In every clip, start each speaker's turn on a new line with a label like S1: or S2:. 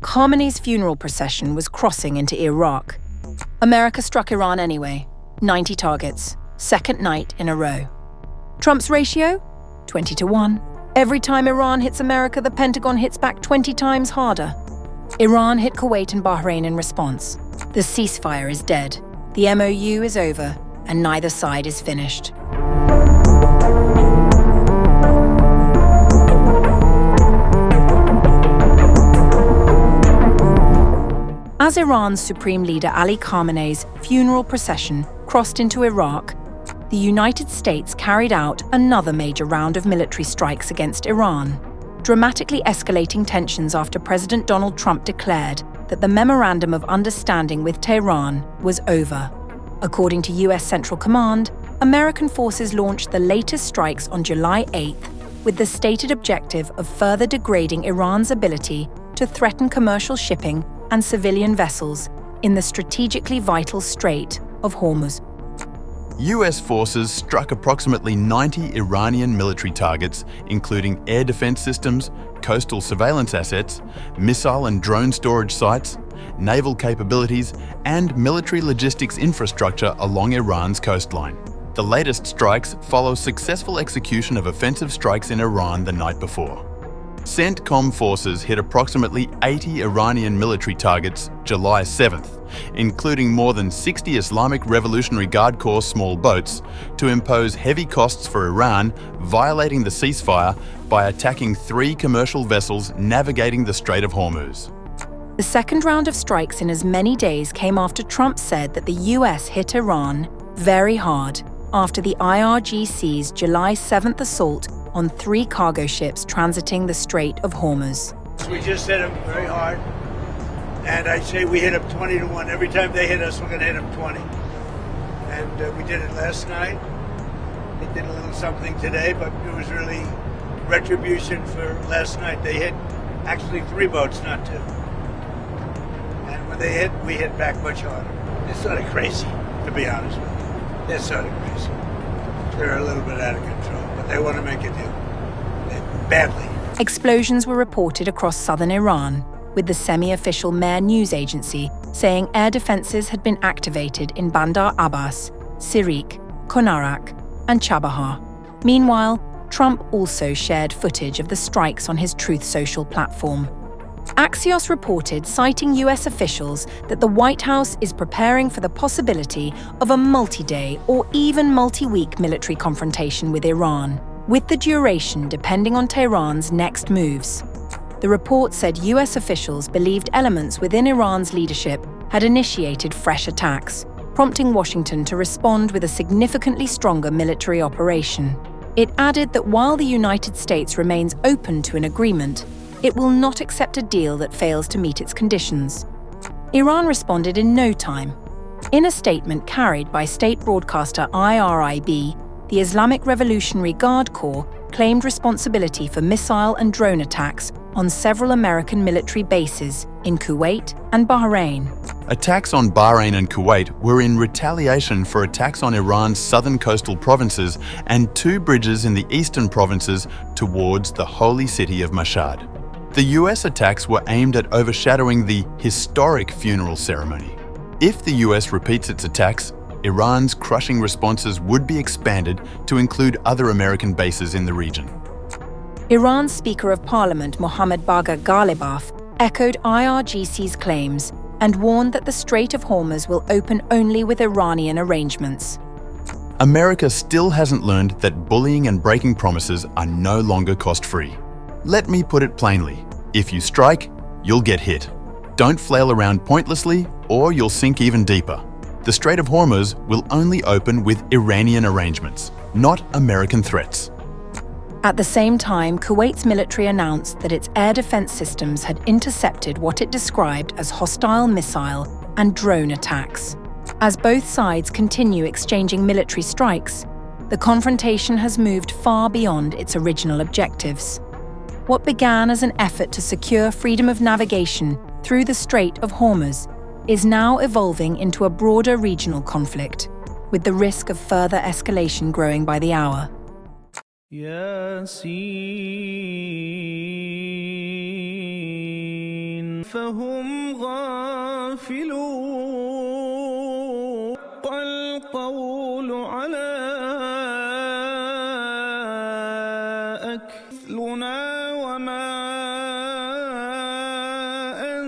S1: Khamenei's funeral procession was crossing into Iraq. America struck Iran anyway, 90 targets, second night in a row. Trump's ratio? 20-1. Every time Iran hits America, the Pentagon hits back 20 times harder. Iran hit Kuwait and Bahrain in response. The ceasefire is dead, the MOU is over, and neither side is finished. As Iran's Supreme Leader Ali Khamenei's funeral procession crossed into Iraq, the United States carried out another major round of military strikes against Iran, dramatically escalating tensions after President Donald Trump declared that the Memorandum of Understanding with Tehran was over. According to US Central Command, American forces launched the latest strikes on July 8th with the stated objective of further degrading Iran's ability to threaten commercial shipping and civilian vessels in the strategically vital Strait of Hormuz.
S2: US forces struck approximately 90 Iranian military targets, including air defense systems, coastal surveillance assets, missile and drone storage sites, naval capabilities, and military logistics infrastructure along Iran's coastline. The latest strikes follow successful execution of offensive strikes in Iran the night before. CENTCOM forces hit approximately 80 Iranian military targets July 7th, including more than 60 Islamic Revolutionary Guard Corps small boats, to impose heavy costs for Iran, violating the ceasefire by attacking 3 commercial vessels navigating the Strait of Hormuz.
S1: The second round of strikes in as many days came after Trump said that the US hit Iran very hard after the IRGC's July 7th assault on 3 cargo ships transiting the Strait of Hormuz.
S3: We just hit them very hard, and I say we hit them 20-1. Every time they hit us, we're going to hit them 20. And we did it last night. They did a little something today, but it was really retribution for last night. They hit actually 3 boats, not 2. And when they hit, we hit back much harder. It's sort of crazy, to be honest with you. They're sort of crazy. They're a little bit out of control, but they want to make a deal. Badly.
S1: Explosions were reported across southern Iran, with the semi-official Mehr news agency saying air defenses had been activated in Bandar Abbas, Sirik, Konarak, and Chabahar. Meanwhile, Trump also shared footage of the strikes on his Truth Social platform. Axios reported, citing US officials, that the White House is preparing for the possibility of a multi-day or even multi-week military confrontation with Iran, with the duration depending on Tehran's next moves. The report said US officials believed elements within Iran's leadership had initiated fresh attacks, prompting Washington to respond with a significantly stronger military operation. It added that while the United States remains open to an agreement, it will not accept a deal that fails to meet its conditions. Iran responded in no time. In a statement carried by state broadcaster IRIB, the Islamic Revolutionary Guard Corps claimed responsibility for missile and drone attacks on several American military bases in Kuwait and Bahrain.
S2: Attacks on Bahrain and Kuwait were in retaliation for attacks on Iran's southern coastal provinces and 2 bridges in the eastern provinces towards the holy city of Mashhad. The US attacks were aimed at overshadowing the historic funeral ceremony. If the US repeats its attacks, Iran's crushing responses would be expanded to include other American bases in the region.
S1: Iran's Speaker of Parliament Mohammad Bagher Ghalibaf echoed IRGC's claims and warned that the Strait of Hormuz will open only with Iranian arrangements.
S2: America still hasn't learned that bullying and breaking promises are no longer cost-free. Let me put it plainly, if you strike, you'll get hit. Don't flail around pointlessly or you'll sink even deeper. The Strait of Hormuz will only open with Iranian arrangements, not American threats.
S1: At the same time, Kuwait's military announced that its air defense systems had intercepted what it described as hostile missile and drone attacks. As both sides continue exchanging military strikes, the confrontation has moved far beyond its original objectives. What began as an effort to secure freedom of navigation through the Strait of Hormuz is now evolving into a broader regional conflict, with the risk of further escalation growing by the hour.
S4: فهم غافلون القول على أكثلنا وما أن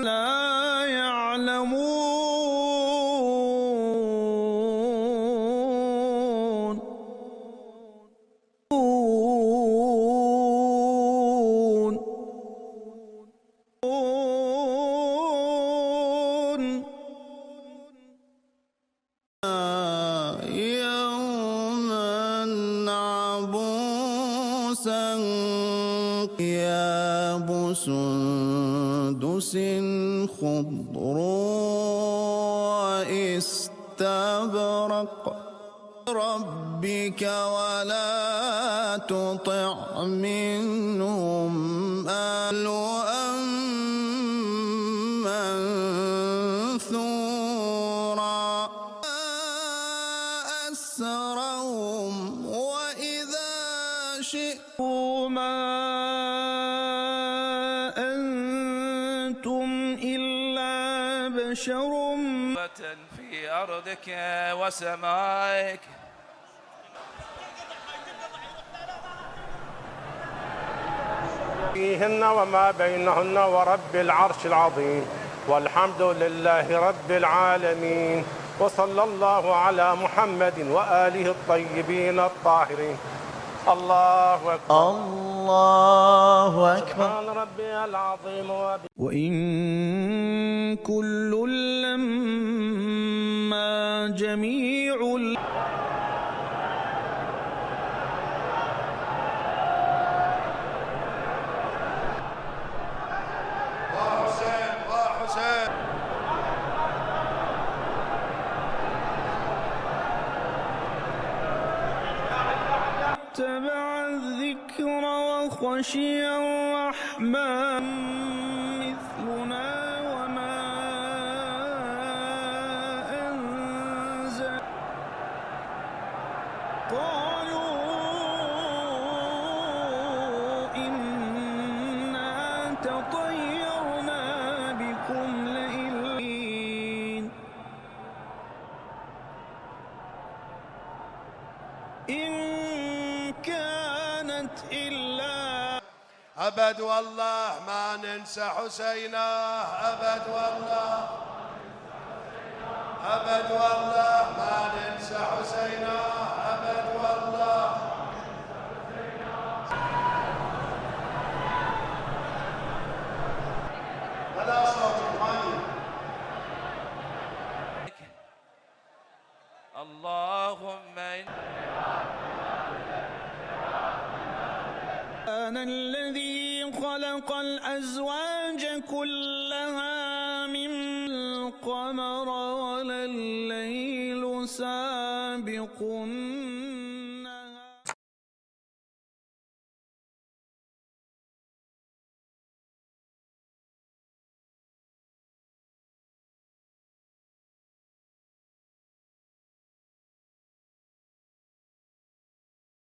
S4: لا يعلمون يوما عبوسا ثياب سندس خضر واستبرق ربك ولا تطع منهم ألوأ منثورا أسرهم وإذا شئوا ما أنتم إلا بشر
S5: في أرضك وسمائك
S6: فيهن وما بينهن ورب العرش العظيم والحمد لله رب العالمين وصلى الله على محمد وآله الطيبين الطاهرين. الله أكبر
S7: الله أكبر.
S6: سبحان ربي العظيم
S4: وإن كل لما جميع اتبع الذكر وخشي الرحمن مثلنا وما أنزل قالوا إنا تطيرنا بكم لئن كانت إلا
S8: أبد والله ما ننسى حسينا أبد والله أبد والله ما ننسى حسينا أبد والله بلا صوت الماء
S5: اللهم
S4: أنا الذي خلق الأزواج كلها من القمر ولا الليل سابق